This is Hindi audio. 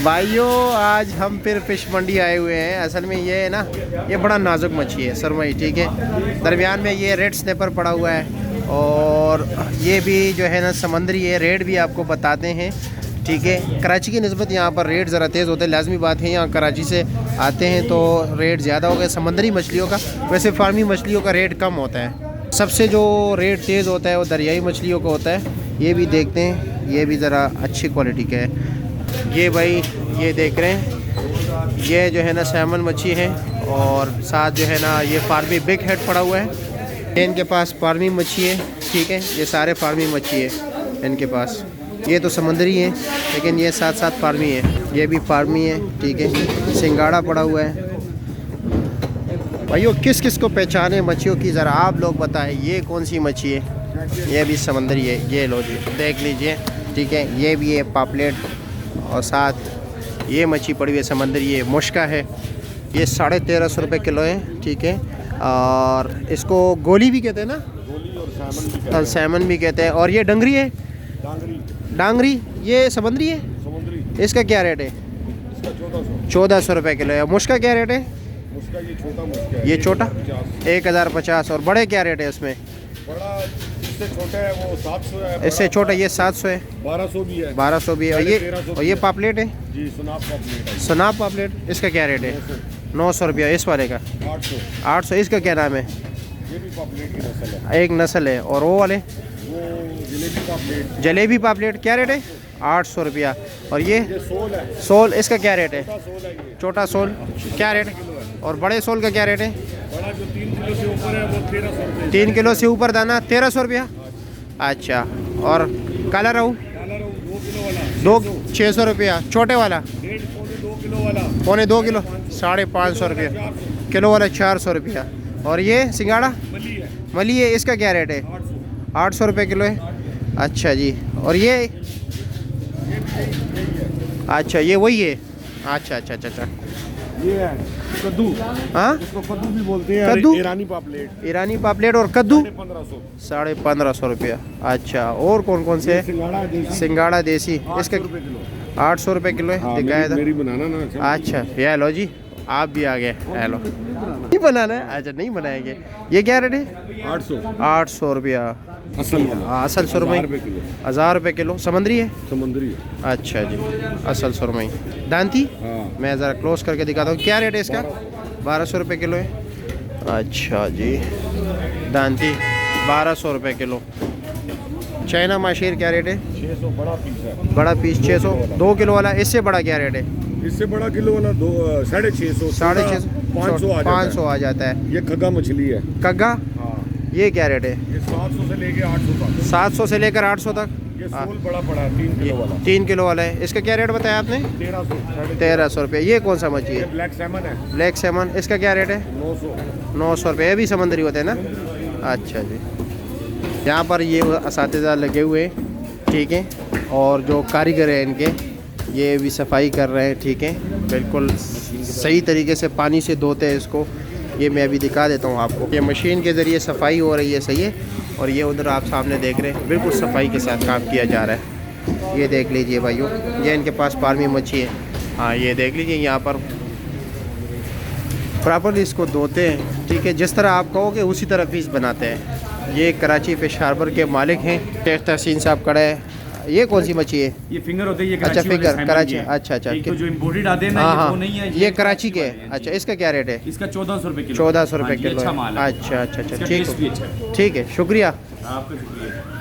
भाइयों आज हम फिर फिश मंडी आए हुए हैं। असल में ये है ना, ये बड़ा नाजुक मछली है, सरमई, ठीक है। दरमियान में ये रेड स्नैपर पड़ा हुआ है और ये भी जो है ना समंदरी है। रेट भी आपको बताते हैं, ठीक है। कराची की निस्बत यहाँ पर रेट ज़रा तेज़ होते हैं, लाजमी बात है। यहाँ कराची से आते हैं तो रेट ज़्यादा हो गया समंदरी मछलियों का। वैसे फार्मी मछलियों का रेट कम होता है। सबसे जो रेट तेज़ होता है वो दरियाई मछलियों का होता है। ये भी देखते हैं, ये भी ज़रा अच्छी क्वालिटी का है। ये भाई ये देख रहे हैं, ये जो है ना सैमन मच्छी है और साथ जो है ना ये फार्मी बिग हेड पड़ा हुआ है। इनके पास फार्मी मच्छी है, ठीक है। ये सारे फार्मी मच्छी है इनके पास। ये तो समंदरी है लेकिन ये साथ साथ फार्मी है। ये भी फार्मी है, ठीक है। सिंगाड़ा पड़ा हुआ है। भाइयों किस किस को पहचाने मच्छियों की, ज़रा आप लोग बताएं ये कौन सी मच्छी है। ये भी समंदरी है, ये लो जी देख लीजिए, ठीक है। ये भी है पापलेट और साथ ये मच्छी पड़ी हुई है समंदरी, ये मुश्का है। ये 1350 रुपये किलो है, ठीक है। और इसको गोली भी कहते हैं ना, गोली और सैमन भी कहते हैं। और ये डंगरी है, डांगरी, ये समंदरी है। इसका क्या रेट है? 1400 रुपये किलो है। मुश्का क्या रेट है? ये छोटा 1050। और बड़े क्या रेट है उसमें? इससे छोटा है वो 700 है। इससे छोटा ये 700 है, 1200 भी है, 1200 भी है। और ये पापलेट है जी, सुनाब पापलेट है। सुनाब पापलेट, इसका क्या रेट है? 900 रुपया। इस वाले का 800। इसका क्या नाम है? ये भी पापलेट की नस्ल है, एक नस्ल है। और वो वाले वो जलेबी पापलेट, जलेबी पापलेट क्या रेट है? 800 रुपया। और ये सोल है, सोल, इसका क्या रेट है? छोटा सोल क्या रेट है? और बड़े सोल का क्या रेट है? बड़ा जो 3 किलो से ऊपर है वो 1300 रुपये। 3 किलो से ऊपर दाना 1300 रुपया। अच्छा। और काला रहू 2 किलो वाला 600 रुपया। छोटे वाला 2 किलो वाला 2.25 किलो 550 रुपया। किलो वाला 400 रुपया। और ये सिंगाड़ा मली है, इसका क्या रेट है? 800 रुपये किलो है। अच्छा जी। और ये अच्छा ये वही है। अच्छा अच्छा अच्छा अच्छा। ये है कद्दू, हाँ इसको कद्दू भी बोलते हैं। कद्दू, ईरानी पापलेट, ईरानी पापलेट। और कद्दू 1550, 1550 रुपया। अच्छा। और कौन कौन से? सिंगाड़ा देसी, इसका 800 रुपये किलो है। दिखाया था मेरी बनाना ना। अच्छा ये लो जी, आप भी आ गए। हेलो, नहीं बनाना है? अच्छा नहीं बनाएंगे। ये क्या रेट है? 800 रुपया। असल सुरमई 1000 रुपये किलो। समंदरी है? समंदरी है। अच्छा जी, असल सुरमई। दांती मैं ज़रा क्लोज करके दिखाता हूँ। क्या रेट है इसका? 1200 रुपये किलो है। अच्छा जी, दांती 1200 रुपये किलो। चाइना माशीर क्या रेट है? 600, बड़ा पीस है। बड़ा पीस 600। 2 किलो वाला, इससे बड़ा क्या रेट है? इससे बड़ा किलो वाला 650, 650, 500 आ जाता है। ये खग्गा मछली है। कग्गा, ये क्या रेट है? ये 700 से लेकर 800 तक। 700 से लेकर 800 तक। ये सोल बड़ा पड़ा है, 3 किलो वाला। 3 किलो वाला है। इसका क्या रेट बताया आपने? 1300 रुपये। ये कौन सा मछली है? ब्लैक सैमन है। ब्लैक सैमन, इसका क्या रेट है? 900 रुपये। ये भी समंदरी होते हैं ना? अच्छा जी। यहाँ पर ये असातिज़ा लगे हुए हैं, ठीक है। और जो कारीगर हैं इनके, ये भी सफाई कर रहे हैं, ठीक है। बिल्कुल सही तरीके से पानी से धोते हैं इसको। ये मैं अभी दिखा देता हूँ आपको। ये मशीन के ज़रिए सफाई हो रही है, सही है। और ये उधर आप सामने देख रहे हैं, बिल्कुल सफाई के साथ काम किया जा रहा है। ये देख लीजिए भाइयों, ये इनके पास फार्मी मच्छी है। हाँ ये देख लीजिए, यहाँ पर प्रॉपरली इसको धोते हैं, ठीक है। जिस तरह आप कहोगे उसी तरह पीस बनाते हैं। ये कराची फिश हार्बर के मालिक हैं शेख तहसीन साहब खड़े हैं। ये कौन सी मच्छी है? ये फिंगर होते हैं। ये अच्छा फिंगर कराची। अच्छा अच्छा। तो जो इम्पोर्टेड आते हैं ना, हाँ वो नहीं है, ये कराची के है। अच्छा, इसका क्या रेट है? इसका 1400 रुपये किलो। 1400 रुपये किलो। अच्छा माल है। अच्छा अच्छा अच्छा, ठीक है, ठीक है, शुक्रिया। आपका शुक्रिया।